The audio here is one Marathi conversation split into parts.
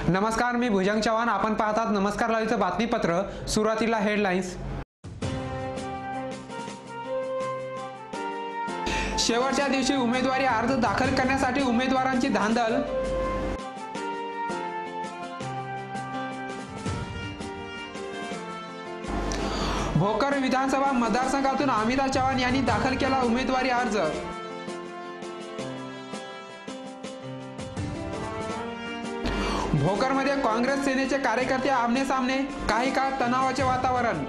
नमस्कार, मी भुजंग चव्हाण. आपण पाहतात नमस्कार लाईव्हचं बातमीपत्र. सुरुवातीला हेडलाईन्स. शेवटच्या दिवशी उमेदवारी अर्ज दाखल करण्यासाठी उमेदवारांची धांदल. भोकर विधानसभा मतदारसंघातून अमिता चव्हाण यांनी दाखल केला उमेदवारी अर्ज. भोकरमध्ये काँग्रेस सेनेचे कार्यकर्ते आमने सामने, काही काळ तणावाचे वातावरण.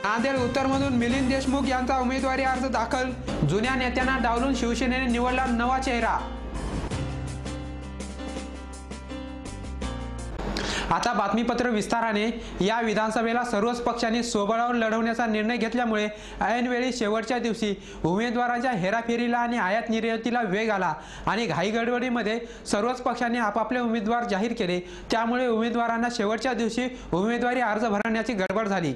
नांदेड उत्तरमधून मिलिंद देशमुख यांचा उमेदवारी अर्ज दाखल. जुन्या नेत्यांना डावलून शिवसेनेने निवडला नवा चेहरा. आता बातमीपत्र विस्ताराने. या विधानसभेला सर्वच पक्षांनी स्वबळावर लढवण्याचा निर्णय घेतल्यामुळे ऐनवेळी शेवटच्या दिवशी उमेदवारांच्या हेराफेरीला आणि आयात निर्यातीला वेग आला आणि घाईगडबडीमध्ये सर्वच पक्षांनी आपापले उमेदवार जाहीर केले. त्यामुळे उमेदवारांना शेवटच्या दिवशी उमेदवारी अर्ज भरण्याची गडबड झाली.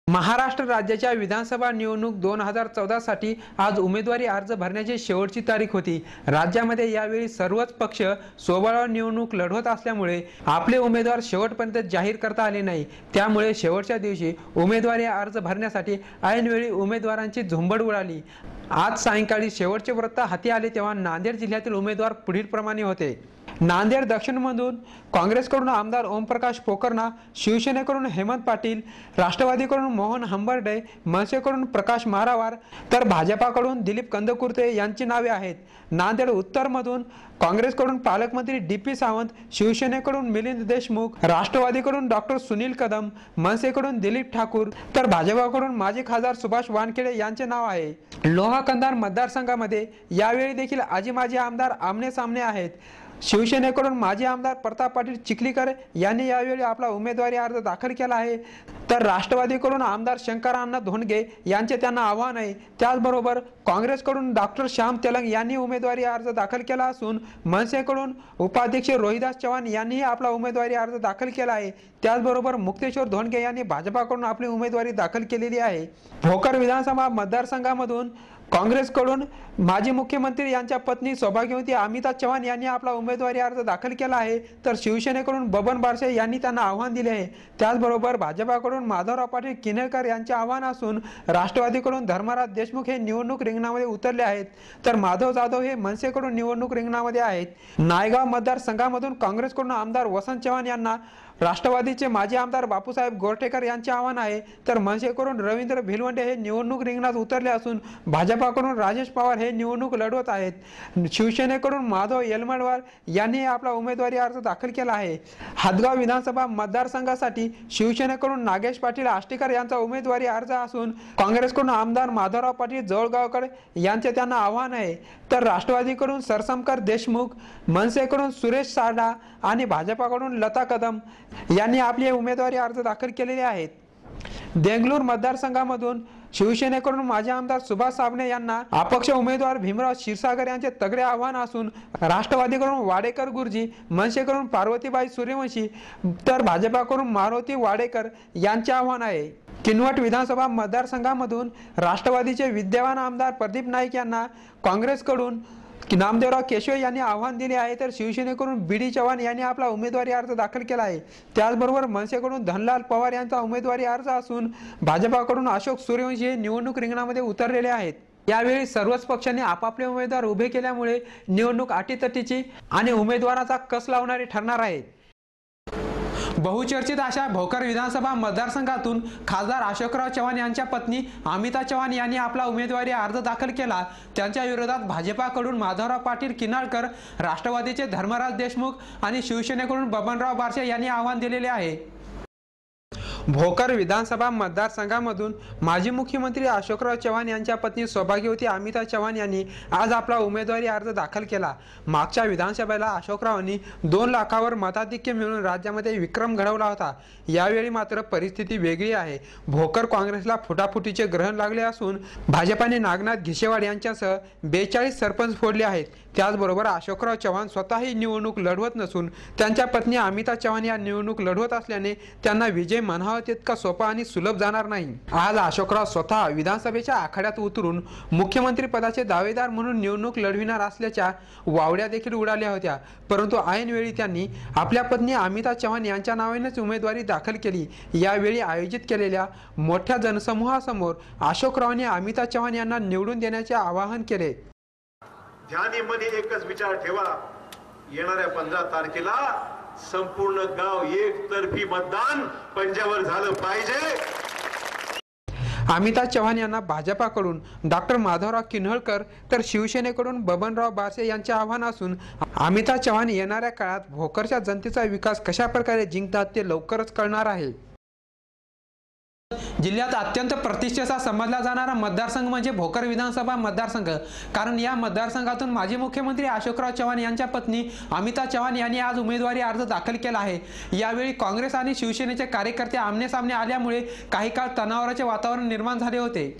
महाराष्ट्र राज्याच्या विधानसभा निवडणूक 2014 साठी आज उमेदवारी अर्ज भरण्याची शेवटची तारीख होती. राज्यामध्ये यावेळी सर्वच पक्ष स्वबळावर निवडणूक लढवत असल्यामुळे आपले उमेदवार शेवटपर्यंत जाहीर करता आले नाही. त्यामुळे शेवटच्या दिवशी उमेदवारी अर्ज भरण्यासाठी ऐनवेळी उमेदवारांची झुंबड उडाली. आज सायंकाळी शेवटचे वृत्त हाती आले तेव्हा नांदेड जिल्ह्यातील उमेदवार पुढील प्रमाणे होते. नांदेड दक्षिणमधून काँग्रेसकडून आमदार ओमप्रकाश पोकर्णा, शिवसेनेकडून हेमंत पाटील, राष्ट्रवादीकडून मोहन हंबर्डे, मनसेकडून प्रकाश मारावार तर भाजपाकडून दिलीप कंदकुर्ते यांची नावे आहेत. नांदेड उत्तरमधून काँग्रेसकडून पालकमंत्री डी.पी. सावंत, शिवसेनेकडून मिलिंद देशमुख, राष्ट्रवादीकडून डॉक्टर सुनील कदम, मनसेकडून दिलीप ठाकूर तर भाजपाकडून माजी खासदार सुभाष वानखेडे यांचे नाव आहे. लोहा कंधार मतदारसंघामध्ये यावेळी देखील आजी माजी आमदार आमने सामने आहेत. शिवसेनेकडून माजी आमदार प्रताप पाटील चिखलीकर यांनी यावेळी आपला उमेदवारी अर्ज दाखल केला आहे. तर राष्ट्रवादीकडून आमदार शंकरांना धोंडगे यांचे त्यांना आव्हान आहे. त्याचबरोबर काँग्रेसकडून डॉक्टर श्याम तेलंग यांनी उमेदवारी अर्ज दाखल केला असून मनसेकडून उपाध्यक्ष रोहिदास चव्हाण यांनीही आपला उमेदवारी अर्ज दाखल केला आहे. त्याचबरोबर मुक्तेश्वर धोंडगे यांनी भाजपाकडून आपली उमेदवारी दाखल केलेली आहे. भोकर विधानसभा मतदारसंघामधून काँग्रेसकडून माजी मुख्यमंत्री यांच्या पत्नी सौभाग्यवती अमिता चव्हाण यांनी आपला उमेदवारी अर्ज दाखल केला आहे. तर शिवसेनेकडून बबन बारसे यांनी त्यांना आव्हान दिले आहे. त्याचबरोबर भाजपाकडून माधवराव पाटील किनळकर यांचे आव्हान असून राष्ट्रवादीकडून धर्मराज देशमुख हे निवडणूक रिंगणामध्ये उतरले आहेत. तर माधव जाधव हे मनसेकडून निवडणूक रिंगणामध्ये आहेत. नायगाव मतदारसंघामधून काँग्रेसकडून आमदार वसंत चव्हाण यांना राष्ट्रवादीचे माजी आमदार बापूसाहेब गोरठेकर यांचे आव्हान आहे. तर मनसेकडून रवींद्र भिलवंडे हे निवडणूक रिंगणात उतरले असून भाजपाकडून राजेश पवार हे निवडणूक लढवत आहेत. शिवसेनेकडून माधव येलमडवार यांनी आपला उमेदवारी अर्ज दाखल केला आहे. हातगाव विधानसभा मतदारसंघासाठी शिवसेनेकडून नागेश पाटील आष्टीकर यांचा उमेदवारी अर्ज असून काँग्रेसकडून आमदार माधवराव पाटील जवळगावकर यांचे त्यांना आव्हान आहे. तर राष्ट्रवादीकडून सरसमकर देशमुख, मनसेकडून सुरेश सारडा आणि भाजपाकडून लता कदम यांनी आपले उमेदवारी अर्ज दाखल केलेले आहेत. देंगलूर मतदारसंघामधून शिवसेनेकडून माजी आमदार सुभाष साबणे यांना अपक्ष उमेदवार भीमराव क्षीरसागर यांचे तगडे आव्हान असून राष्ट्रवादीकडून वाडेकर गुरुजी, मनसेकडून पार्वतीबाई सूर्यवंशी तर भाजपाकडून मारुती वाडेकर यांचे आव्हान आहे. किनवट विधानसभा मतदारसंघामधून राष्ट्रवादीचे विद्यमान आमदार प्रदीप नाईक यांना काँग्रेसकडून नामदेवराव केशवे यांनी आव्हान दिले आहे. तर शिवसेनेकडून बी.डी. चव्हाण यांनी आपला उमेदवारी अर्ज दाखल केला आहे. त्याचबरोबर मनसेकडून धनलाल पवार यांचा उमेदवारी अर्ज असून भाजपाकडून अशोक सूर्यवंशी हे निवडणूक रिंगणामध्ये उतरलेले आहेत. यावेळी सर्वच पक्षांनी आपापले उमेदवार उभे केल्यामुळे निवडणूक अटीतटीची आणि उमेदवाराचा कस लावणारी ठरणार आहे. बहुचर्चित अशा भोकर विधानसभा मतदारसंघातून खासदार अशोकराव चव्हाण यांच्या पत्नी अमिता चव्हाण यांनी आपला उमेदवारी अर्ज दाखल केला. त्यांच्या विरोधात भाजपाकडून माधवराव पाटील किनळकर, राष्ट्रवादीचे धर्मराज देशमुख आणि शिवसेनेकडून बबनराव बारसे यांनी आव्हान दिलेले आहे. भोकर विधानसभा मतदारसंघामधून माजी मुख्यमंत्री अशोकराव चव्हाण यांच्या पत्नी सौभाग्यवती अमिता चव्हाण यांनी आज आपला उमेदवारी अर्ज दाखल केला. मागच्या विधानसभेला अशोकरावांनी 2 लाखावर मताधिक्य मिळवून राज्यामध्ये विक्रम घडवला होता. यावेळी मात्र परिस्थिती वेगळी आहे. भोकर काँग्रेसला फुटाफुटीचे ग्रहण लागले असून भाजपाने नागनाथ घिसेवाड यांच्यासह 42 सरपंच फोडले आहेत. त्याचबरोबर अशोकराव चव्हाण स्वतःही निवडणूक लढवत नसून त्यांच्या पत्नी अमिता चव्हाण या निवडणूक लढवत असल्याने त्यांना विजय म्हणावा म्हणावं तितका सोपा आणि सुलभ जाणार नाही। आज अशोकराव स्वतः विधानसभेच्या आखाड्यात उतरून मुख्यमंत्री पदाचे दावेदार म्हणून निवडणूक लढविणार असल्याच्या वावड्या देखील उडाल्या होत्या, परंतु ऐन वेळी त्यांनी आपल्या पत्नी अमिता चव्हाण यांच्या नावानेच उमेदवारी दाखल केली। यावेळी आयोजित केलेल्या मोठ्या जनसमूहासमोर अशोकरावांनी अमिता चव्हाण यांना निवडून देण्याचे आवाहन केले। ध्यानीमध्ये एकच विचार ठेवा, येणाऱ्या 15 तारखेला संपूर्ण गाव एकतर्फी मतदान पंजावर झालं पाहिजे। अमिता चव्हाण यांना भाजपाकडून डॉक्टर माधवराव किन्हळकर तर शिवसेनेकडून बबनराव बारसे यांचे आव्हान असून अमिता चव्हाण येणाऱ्या काळात भोकरच्या जनतेचा विकास कशा प्रकारे जिंकतात ते लवकरच कळणार आहे। जिल्ह्यात अत्यंत प्रतिष्ठेचा समजला जाणारा मतदारसंघ म्हणजे भोकर विधानसभा मतदारसंघ, कारण या मतदारसंघातून माजी मुख्यमंत्री अशोकराव चव्हाण यांच्या पत्नी अमिता चव्हाण यांनी आज उमेदवारी अर्ज दाखल केला आहे। यावेळी काँग्रेस आणि शिवसेनेचे कार्यकर्ते आमनेसामने आल्यामुळे काही काळ तणावाचे वातावरण निर्माण झाले होते।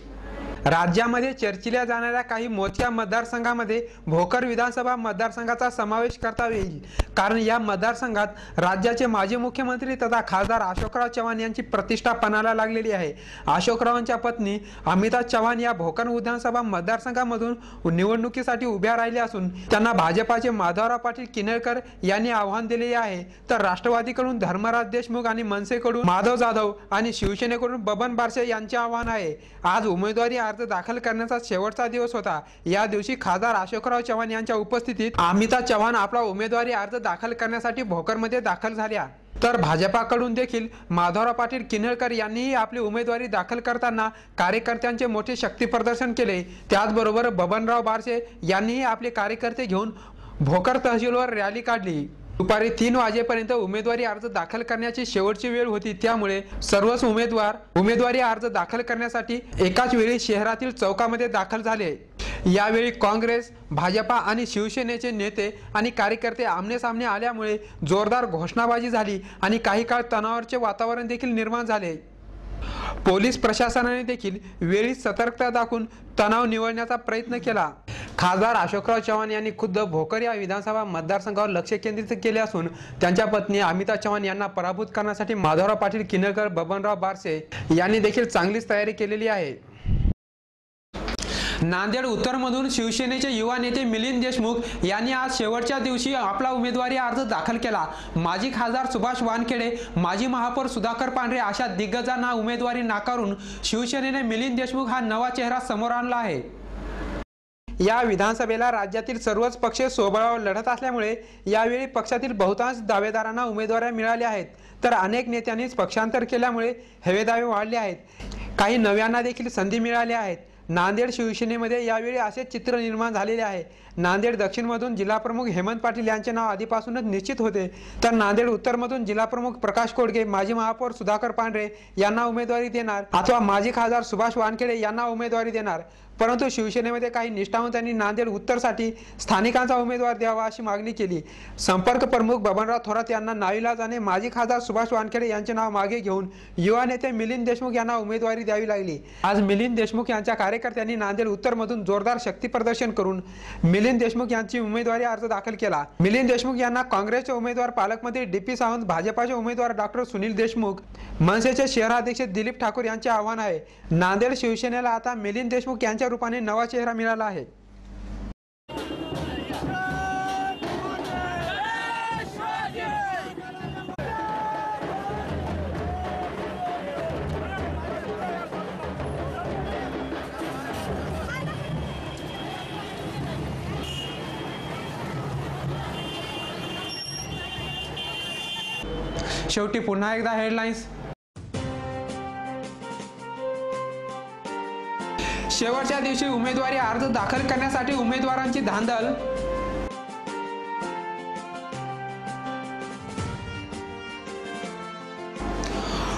राज्यामध्ये चर्चिल्या जाणाऱ्या काही मोठ्या मतदारसंघामध्ये भोकर विधानसभा मतदारसंघाचा समावेश करता येईल, कारण या मतदारसंघात राज्याचे माजी मुख्यमंत्री तथा खासदार अशोकराव चव्हाण यांची प्रतिष्ठा पणाला लागलेली आहे। अशोकरावांच्या पत्नी अमिता चव्हाण या भोकर विधानसभा मतदारसंघामधून निवडणुकीसाठी उभ्या राहिल्या असून त्यांना भाजपाचे माधवराव पाटील किन्हळकर यांनी आव्हान दिले आहे, तर राष्ट्रवादीकडून धर्मराज देशमुख आणि मनसेकडून माधव जाधव आणि शिवसेनेकडून बबन बारसे यांचे आव्हान आहे। आज उमेदवारी अर्ज दाखल करण्याचा शेवटचा दिवस होता। या दिवशी खासदार अशोकराव चव्हाण यांच्या उपस्थितीत अमिता चव्हाण आपला उमेदवारी अर्ज दाखल करण्यासाठी भोकरमध्ये दाखल झाल्या, तर भाजपाकडून देखील माधवराव पाटील किन्हळकर यांनीही आपली उमेदवारी दाखल करताना कार्यकर्त्यांचे मोठे शक्ती प्रदर्शन केले। त्याचबरोबर बबनराव बारसे यांनीही आपले कार्यकर्ते घेऊन भोकर तहसीलवर रॅली काढली। दुपारी 3 वाजेपर्यंत उमेदवारी अर्ज दाखल करण्याची शेवटची वेळ होती, त्यामुळे सर्वच उमेदवार उमेदवारी अर्ज दाखल करण्यासाठी एकाच वेळी शहरातील चौकामध्ये दाखल झाले। यावेळी काँग्रेस, भाजपा आणि शिवसेनेचे नेते आणि कार्यकर्ते आमनेसामने आल्यामुळे जोरदार घोषणाबाजी झाली आणि काही काळ तणावाचे वातावरण देखील निर्माण झाले। पोलीस प्रशासनाने देखील वेळीच सतर्कता दाखवून तणाव निवळण्याचा प्रयत्न केला। खासदार अशोकराव चव्हाण यांनी खुद्द भोकर या विधानसभा मतदारसंघावर लक्ष केंद्रित केले असून त्यांच्या पत्नी अमिता चव्हाण यांना पराभूत करण्यासाठी माधवराव पाटील किन्हळकर, बबनराव बारसे यांनी देखील चांगलीच तयारी केलेली आहे। नांदेड उत्तरमधून शिवसेनेचे युवा नेते मिलिंद देशमुख यांनी आज शेवटच्या दिवशी आपला उमेदवारी अर्ज दाखल केला। माजी खासदार सुभाष वानखेडे, माजी महापौर सुधाकर पांढरे अशा दिग्गजांना उमेदवारी नाकारून शिवसेनेने मिलिंद देशमुख हा नवा चेहरा समोर आणला आहे। या विधानसभेला राज्यातील सर्वच पक्ष स्वबळावर लढत असल्यामुळे यावेळी पक्षातील बहुतांश दावेदारांना उमेदवारी मिळाल्या आहेत, तर अनेक नेत्यांनीच पक्षांतर केल्यामुळे हेवेदावे वाढले आहेत। काही नव्यांना देखील संधी मिळाल्या आहेत। नांदेड शिवसेनेमध्ये यावेळी असे चित्र निर्माण झालेले आहे। नांदेड दक्षिणमधून जिल्हाप्रमुख हेमंत पाटील यांचे नाव आधीपासूनच निश्चित होते, तर नांदेड उत्तरमधून जिल्हाप्रमुख प्रकाश कोडगे, माजी महापौर सुधाकर पांढरे यांना उमेदवारी देणार अथवा माजी खासदार सुभाष वानखेडे यांना उमेदवारी देणार, परंतु शिवसेनेमध्ये काही निष्ठावंतांनी नांदेड उत्तरसाठी स्थानिकांचा उमेदवार द्यावा अशी मागणी केली। संपर्क प्रमुख बबनराव थोरात यांना नाईलाजाने माजी खासदार सुभाष वानखेडे यांचे नाव मागे घेऊन युवा नेते मिलिंद देशमुख यांना उमेदवारी द्यावी लागली। आज मिलिंद देशमुख यांच्या कार्यकर्त्यांनी नांदेड उत्तरमधून जोरदार शक्ती प्रदर्शन करून मिलिंद देशमुख यांची उमेदवारी अर्ज दाखल केला। मिलिंद देशमुख यांना काँग्रेसचे उमेदवार पालकमंत्री DP सावंत, भाजपाचे उमेदवार डॉक्टर सुनील देशमुख, मनसेचे शहराध्यक्ष दिलीप ठाकूर यांचे आव्हान आहे। नांदेड शिवसेनेला आता मिलिंद देशमुख यांच्या रूपाने नवा चेहरा मिळाला आहे। शेवटी पुन्हा एकदा हेडलाईन्स। शेवटच्या दिवशी उमेदवारी अर्ज दाखल करण्यासाठी उमेदवारांची धांदल।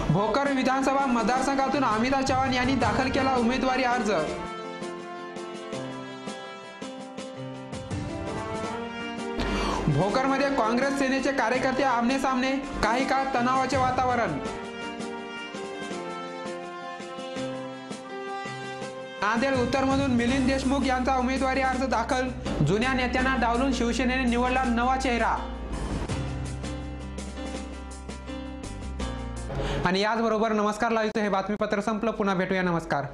भोकर विधानसभा मतदारसंघातून अमिता चव्हाण यांनी दाखल केला उमेदवारी अर्ज। भोकरमध्ये काँग्रेस सेनेचे कार्यकर्ते आमनेसामने, काही काळ तणावाचे वातावरण। नांदेड उत्तरमधून मिलिंद देशमुख यांचा उमेदवारी अर्ज दाखल, जुन्या नेत्यांना डावलून शिवसेनेने निवडला नवा चेहरा। आणि याचबरोबर नमस्कार लावायचं हे बातमीपत्र संपलं. पुन्हा भेटूया. नमस्कार.